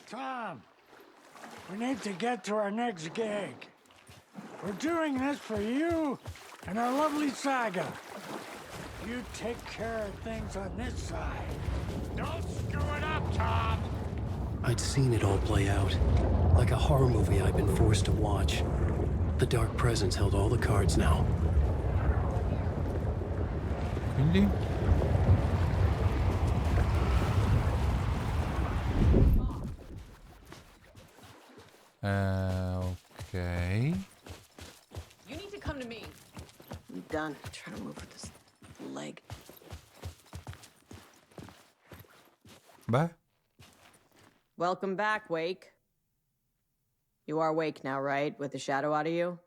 Tom, we need to get to our next gig. We're doing this for you and our lovely Saga. You take care of things on this side. Don't screw it up, Tom! I'd seen it all play out. Like a horror movie I'd been forced to watch. The dark presence held all the cards now. Quindi? Ok. You need to come to me. I'm done trying to move with this leg. Beh. Welcome back, Wake. You are Wake now, right? With the shadow out of you?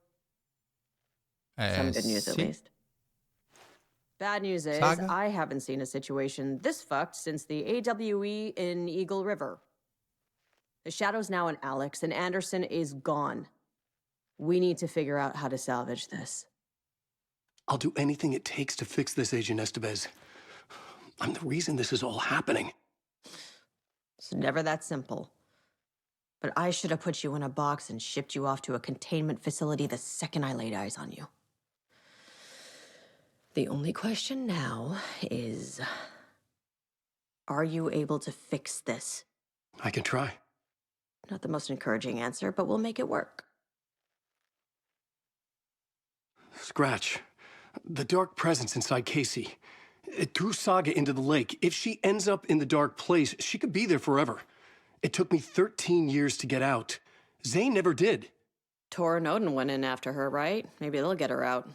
Some good news, at Sì. least. Bad news is, Saga? I haven't seen a situation this fucked since the AWE in Eagle River. The shadow's now in Alex, and Anderson is gone. We need to figure out how to salvage this. I'll do anything it takes to fix this, Agent Estevez. I'm the reason this is all happening. It's never that simple. But I should have put you in a box and shipped you off to a containment facility the second I laid eyes on you. The only question now is, are you able to fix this? I can try. Not the most encouraging answer, but we'll make it work. Scratch. The dark presence inside Casey. It threw Saga into the lake. If she ends up in the dark place, she could be there forever. It took me 13 years to get out. Zane never did. Tor and Odin went in after her, right? Maybe they'll get her out.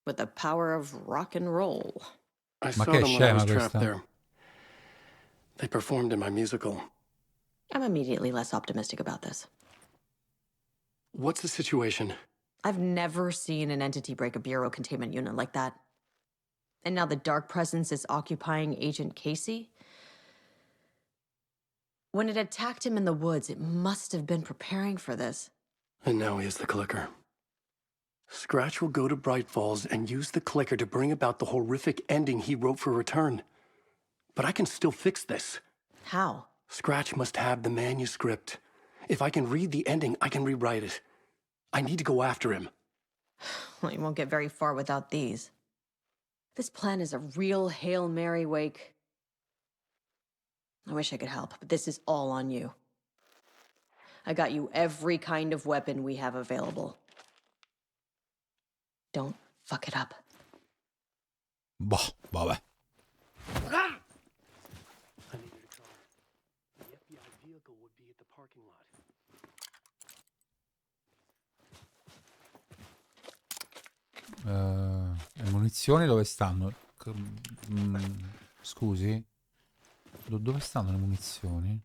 With the power of rock and roll. I saw che them when I was scema trapped questa. there. They performed in my musical. I'm immediately less optimistic about this. What's the situation? I've never seen an entity break a bureau containment unit like that. And now the dark presence is occupying Agent Casey? When it attacked him in the woods, it must have been preparing for this. And now he has the clicker. Scratch will go to Bright Falls and use the clicker to bring about the horrific ending he wrote for Return. But I can still fix this. How? Scratch must have the manuscript. If I can read the ending, I can rewrite it. I need to go after him. Well, you won't get very far without these. This plan is a real Hail Mary, Wake. I wish I could help, but this is all on you. I got you every kind of weapon we have available. Don't fuck it up. Boh, vabbè. I needed a car. The FBI vehicle would be at the parking lot. Le munizioni dove stanno? Scusi? Dove stanno le munizioni?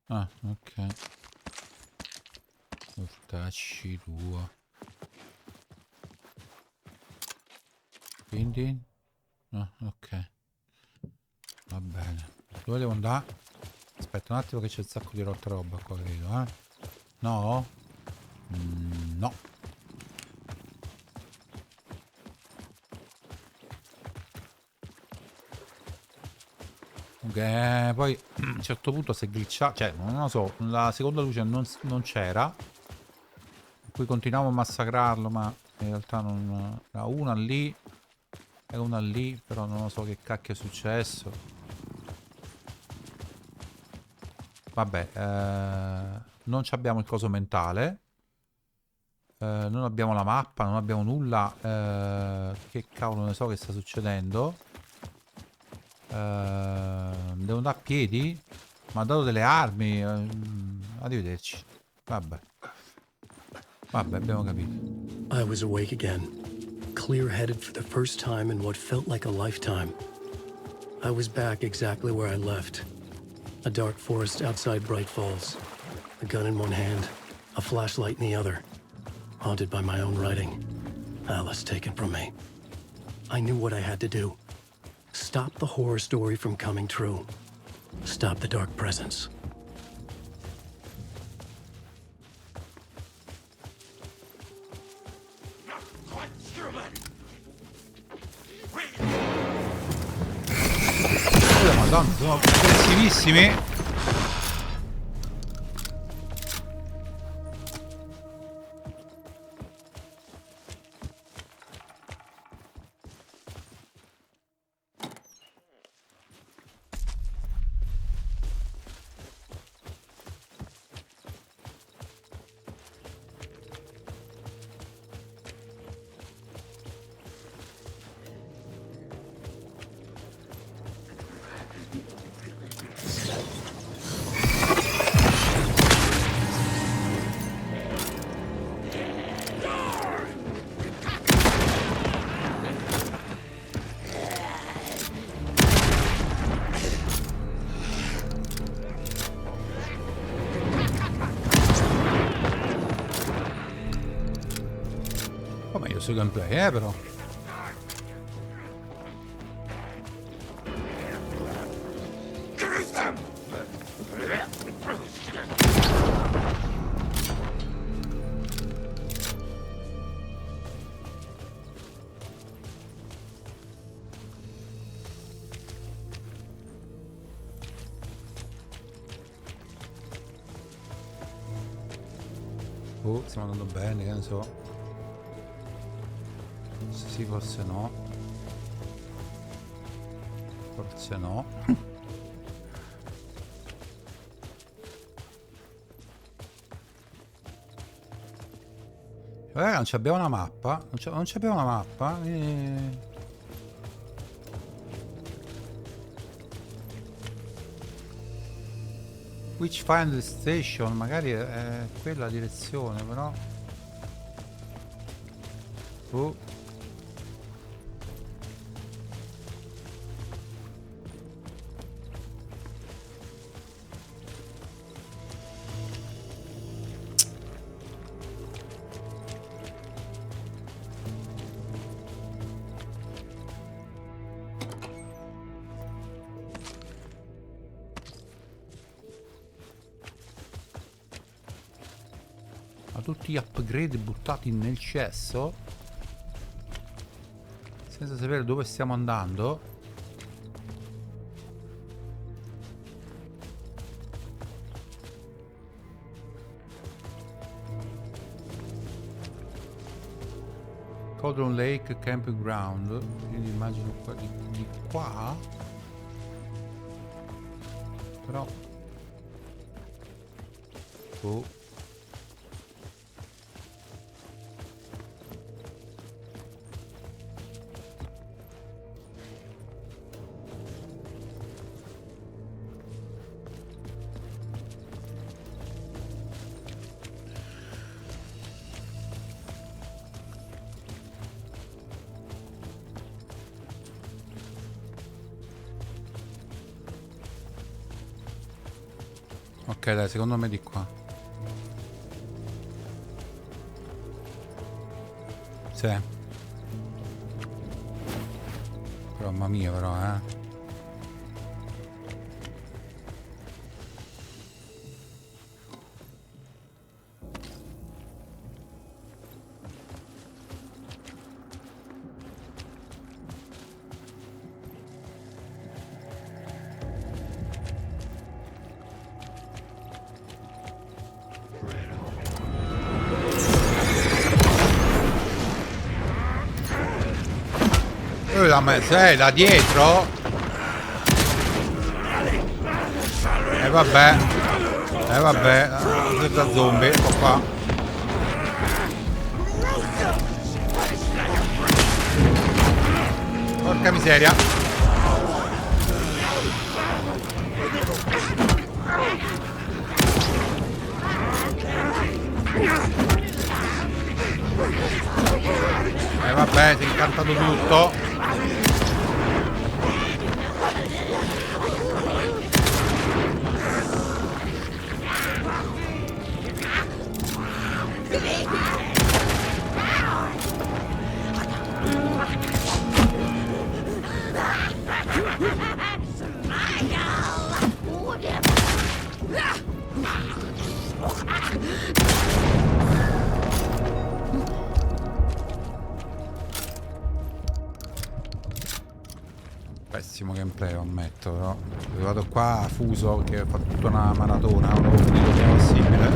Ah, ok. Ortacci tua. Quindi? Ah, ok. Va bene. Dove devo andare? Aspetta un attimo che c'è un sacco di rotta roba qua, credo, eh? No? No. Ok, poi a un certo punto si è glitchato, cioè non lo so, la seconda luce non c'era, per cui continuavo a massacrarlo, ma in realtà non era una lì e una lì, però non lo so che cacchio è successo. Vabbè, non abbiamo il coso mentale, non abbiamo la mappa, non abbiamo nulla, che cavolo ne so che sta succedendo. Devo andare a piedi? Mi ha dato delle armi. Arrivederci. Vabbè. Vabbè, abbiamo capito. I was awake again, clear-headed for the first time in what felt like a lifetime. I was back exactly where I left. A dark forest outside Bright Falls. A gun in one hand, a flashlight in the other. Haunted by my own writing. Alice taken from me. I knew what I had to do. Stop the horror story from coming true. Stop the dark presence. Madonna, sono aggressivissimi. Come io sui gameplay, però. Oh, stiamo andando bene, che ne so. Sì, forse no. Forse no. Non c'abbiamo una mappa. Non c'abbiamo una mappa. Which find the station? Magari è quella la direzione, però. Oh. Tutti gli upgrade buttati nel cesso senza sapere dove stiamo andando. Cauldron Lake Campground, quindi immagino qua di qua, però oh. Ok, dai, secondo me di qua. Sì. Però, mamma mia, però, sei da dietro? E vabbè. Da zombie, qua. Porca miseria. E vabbè, si è incantato tutto. Pessimo gameplay, lo ammetto, però. Vado qua fuso perché ho fatto tutta una maratona, non ho finito il prima possibile.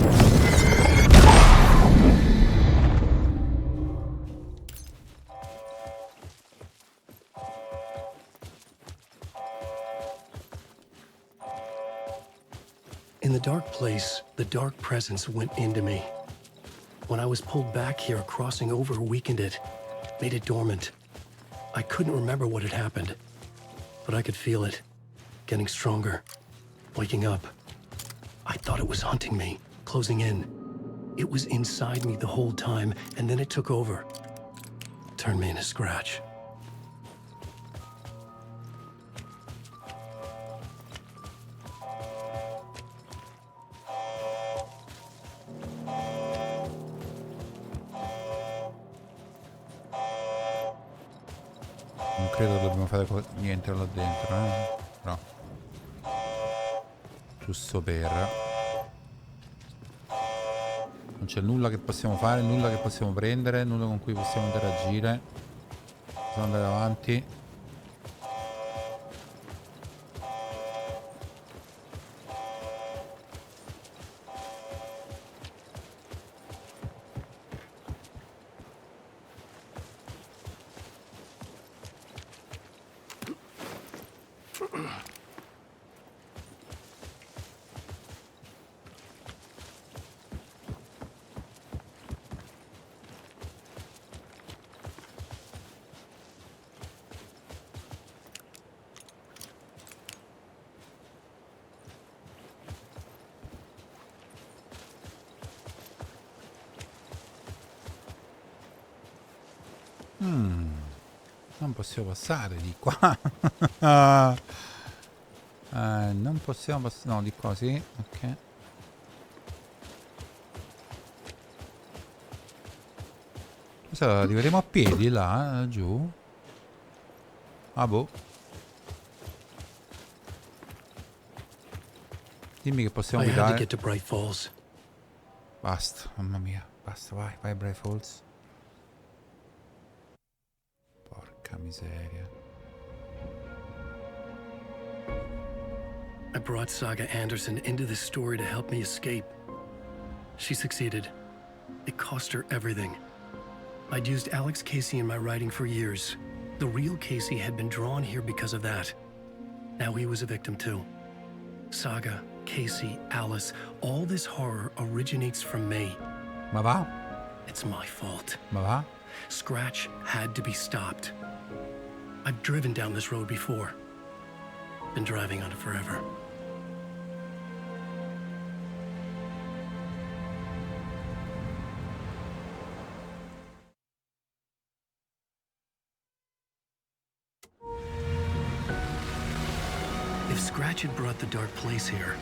In the dark place, the dark presence went into me. When I was pulled back here, crossing over weakened it, made it dormant. I couldn't remember what had happened, but I could feel it, getting stronger, waking up. I thought it was hunting me, closing in. It was inside me the whole time, and then it took over. Turned me into scratch. Non credo che dobbiamo fare niente là dentro, però giusto per... Non c'è nulla che possiamo fare, nulla che possiamo prendere, nulla con cui possiamo interagire. Possiamo andare avanti. Non possiamo passare di qua. Non possiamo passare. No, di qua sì. Ok. Cosa, arriveremo a piedi là, giù? Ah boh. Dimmi che possiamo I had to guidare. get to Bright Falls. Basta, mamma mia. Basta, vai, vai a Bright Falls. Porca miseria. I brought Saga Anderson into this story to help me escape. She succeeded. It cost her everything. I'd used Alex Casey in my writing for years. The real Casey had been drawn here because of that. Now he was a victim too. Saga, Casey, Alice, all this horror originates from me. Ma va? It's my fault. Ma va? Scratch had to be stopped. I've driven down this road before. Been driving on it forever. If Scratch had brought the dark place here,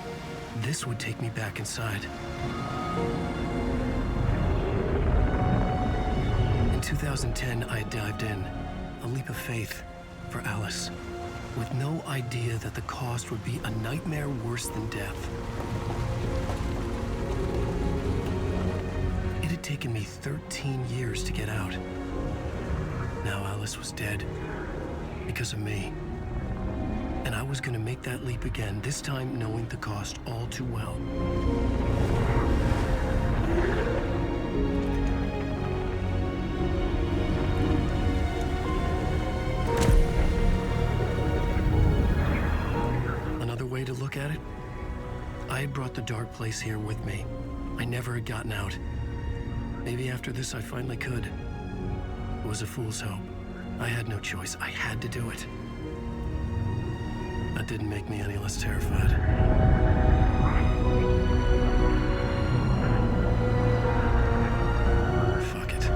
this would take me back inside. In 2010, I had dived in, a leap of faith for Alice, with no idea that the cost would be a nightmare worse than death. It had taken me 13 years to get out. Now Alice was dead, because of me. And I was gonna make that leap again, this time knowing the cost all too well. Another way to look at it, I had brought the dark place here with me. I never had gotten out. Maybe after this I finally could. It was a fool's hope. I had no choice. I had to do it. That didn't make me any less terrified. Fuck it.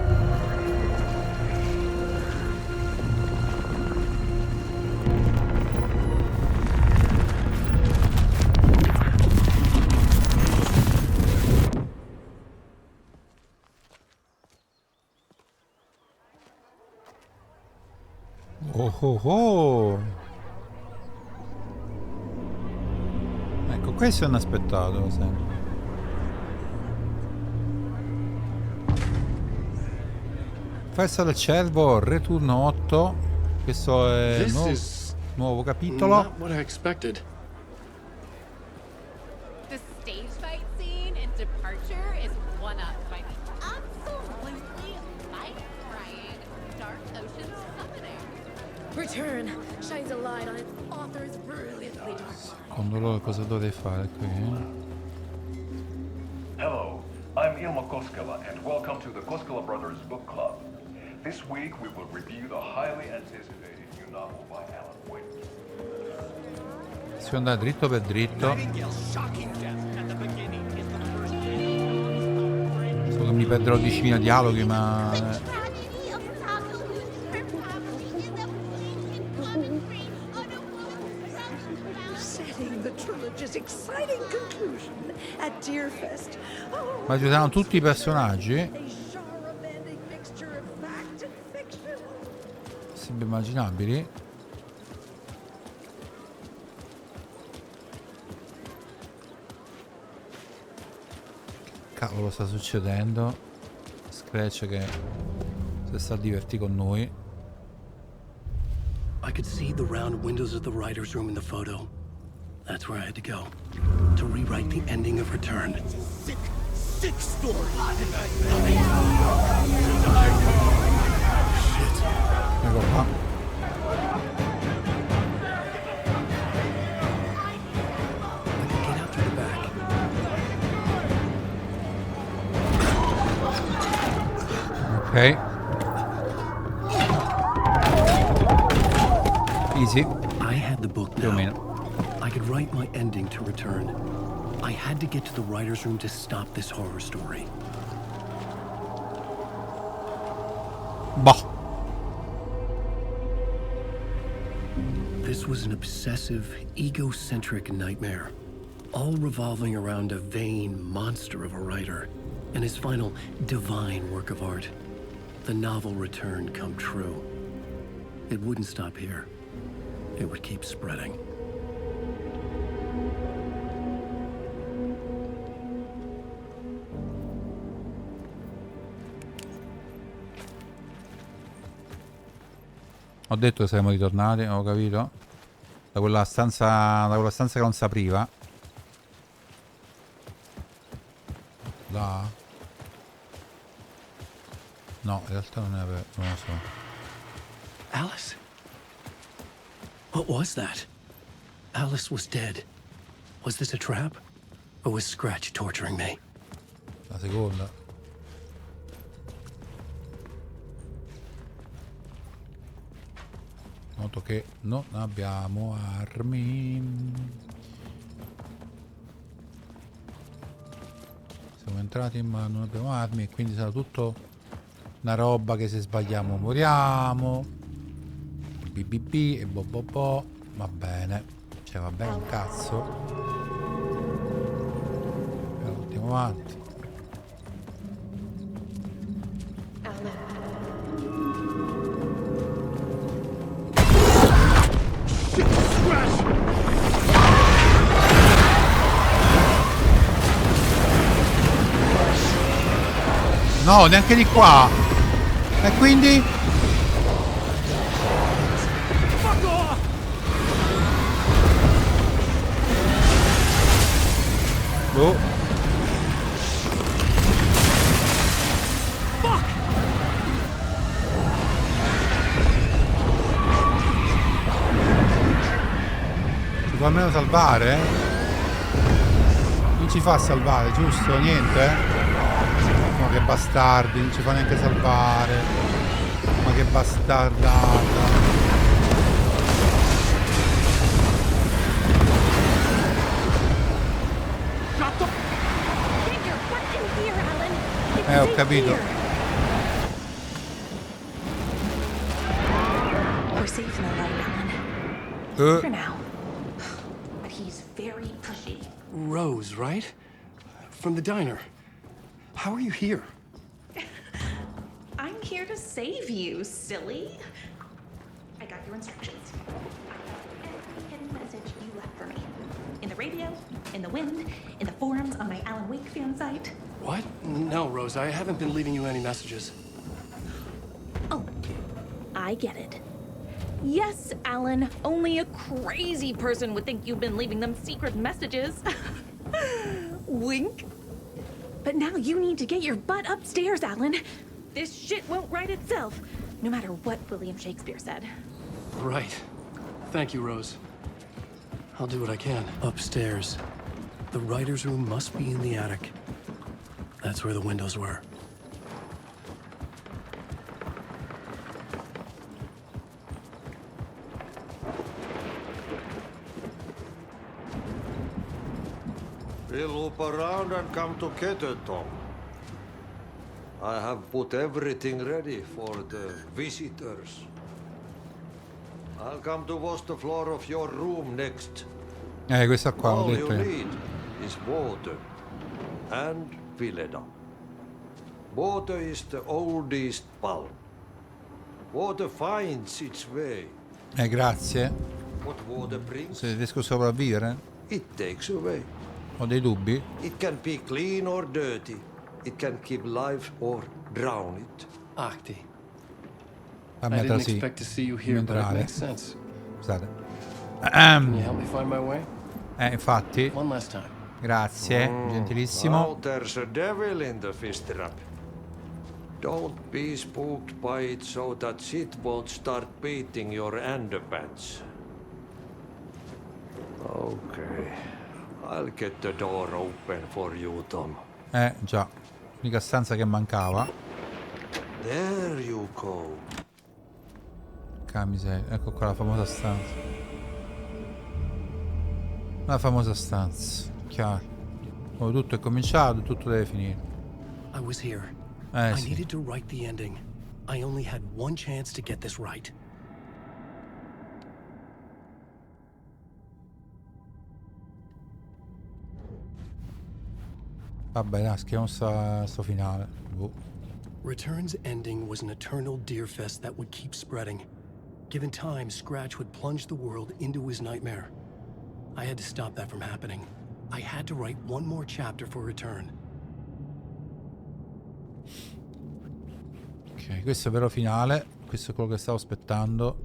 Oh oh oh! Ecco, questo è inaspettato, sempre. Festa del cervo, ritorno 8. Questo è This nuovo. is Nuovo capitolo. Not what I expected. The stage fight scene in Departure is one up by the absolutely light-crying Dark Ocean summoning. Return shines a light on its author's brilliantly dark. Secondo loro cosa dovrei fare qui? Hello, I'm Ilma Koskela, and welcome to the Koskela Brothers Book Club. This week we will review the highly anticipated new novel by Alan Wake. Si andare dritto per dritto. So che mi perderò 10.000 dialoghi, ma... Setting the trilogy's exciting conclusion at Deerfest. Oh, Ma ci saranno tutti i personaggi? a genre-bending mixture of fact and fiction. Sembra immaginabili. Che cavolo sta succedendo? Scratch che si sta a divertire con noi. I could see the round windows of the writer's room in the photo. That's where I had to go. To rewrite the ending of Return. Sick story. Ecco qua. I could get out through the back. Ok. Easy. I had the book Più o now. meno. I could write my ending to Return. I had to get to the writer's room to stop this horror story. Boh. This was an obsessive, egocentric nightmare, all revolving around a vain monster of a writer and his final divine work of art, the novel Return come true. It wouldn't stop here. It would keep spreading. Ho detto che saremmo ritornati, ho capito. Da quella stanza che non si apriva. Là? No, in realtà non è aperto, non lo so. Alice? What was that? Alice was dead. Was this a trap? Or was Scratch torturing me? La seconda. Noto che non abbiamo armi. Siamo entrati ma non abbiamo armi e quindi sarà tutto una roba che se sbagliamo moriamo. BBB e boh. Va bene. Cioè va bene un cazzo. Però andiamo avanti. No, neanche di qua. E quindi? Boh. Ci può almeno salvare? Non ci fa salvare, giusto? Niente? Ma che bastardi, non ci fa neanche salvare. Ma che bastardata. Ho capito. We're safe in the light, Alan. For now. But he's very pushy. Rose, right? From the diner. How are you here? I'm here to save you, silly. I got your instructions. I have every hidden message you left for me. In the radio, in the wind, in the forums on my Alan Wake fan site. What? No, Rose, I haven't been leaving you any messages. Oh, I get it. Yes, Alan, only a crazy person would think you've been leaving them secret messages. Wink. But now you need to get your butt upstairs, Alan. This shit won't write itself, no matter what William Shakespeare said. Right. Thank you, Rose. I'll do what I can. Upstairs. The writer's room must be in the attic. That's where the windows were. We'll loop around and come together, Tom. I have put everything ready for the visitors. I'll come to wash the floor of your room next. Questa qua ho All you detto io. need is water and Vileda. Water is the oldest bulb. Water finds its way. Grazie. What water brings, Se riesco a sopravvivere? it takes away. Ho dei dubbi. It can be clean or dirty. It can keep life or drown it. Ahti. A I metà didn't sì. expect to see you here, but it Entrare. makes sense. Scusate. Can you help me find my way? Infatti. One last time. Grazie, Now gentilissimo. there's a devil in the fish trap. Don't be spooked by it so that shit won't start beating your underpants. Okay. I'll get the door open for you, Tom. Già. L'unica stanza che mancava. There you go. Miseria. Ecco qua la famosa stanza. La famosa stanza. Chiaro. Dove tutto è cominciato, tutto deve finire. I was here. I Sì. needed to write the ending. I only had one chance to get this right. Vabbè, dai, schiamo sto finale. Boh. Return's ending was an eternal deerfest that would keep spreading. Given time, Scratch would plunge the world into his nightmare. I had to stop that from happening. I had to write one more chapter for Return. Ok, questo è il vero finale. Questo è quello che stavo aspettando.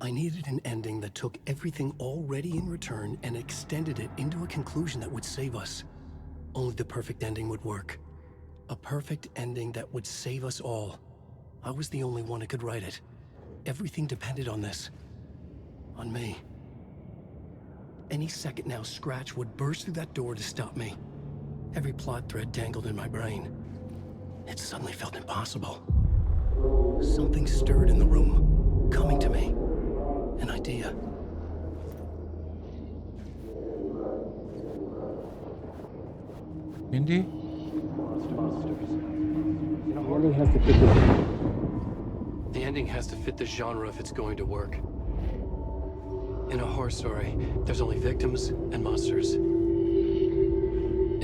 I needed an ending that took everything already in Return and extended it into a conclusion that would save us. Only the perfect ending would work. A perfect ending that would save us all. I was the only one who could write it. Everything depended on this. On me. Any second now, Scratch would burst through that door to stop me. Every plot thread tangled in my brain. It suddenly felt impossible. Something stirred in the room, coming to me. An idea. Quindi? The ending has to fit the genre if it's going to work. In a horror story, there's only victims and monsters.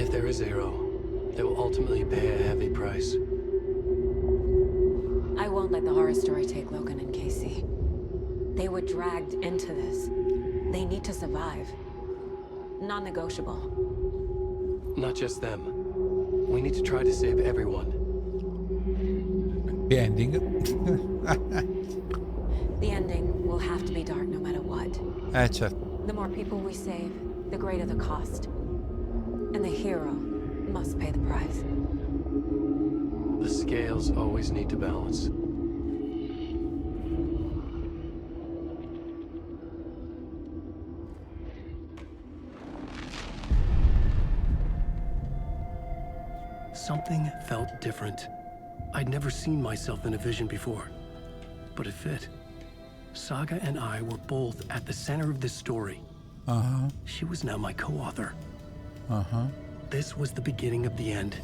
If there is a hero, they will ultimately pay a heavy price. I won't let the horror story take Logan and Casey. They were dragged into this. They need to survive. Non-negotiable. Not just them. We need to try to save everyone. The ending. The ending will have to be dark no matter what. Certo. The more people we save, the greater the cost. And the hero must pay the price. The scales always need to balance. Something felt different. I'd never seen myself in a vision before, but it fit. Saga and I were both at the center of this story. She was now my co-author. This was the beginning of the end.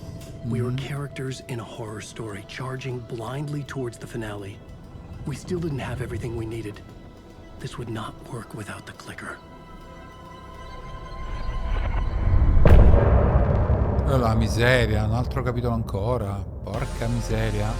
We were characters in a horror story, charging blindly towards the finale. We still didn't have everything we needed. This would not work without the clicker. Oh, la miseria, un altro capitolo ancora. Porca miseria.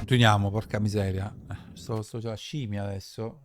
Continuiamo, porca miseria. Sto c'è la scimmia adesso.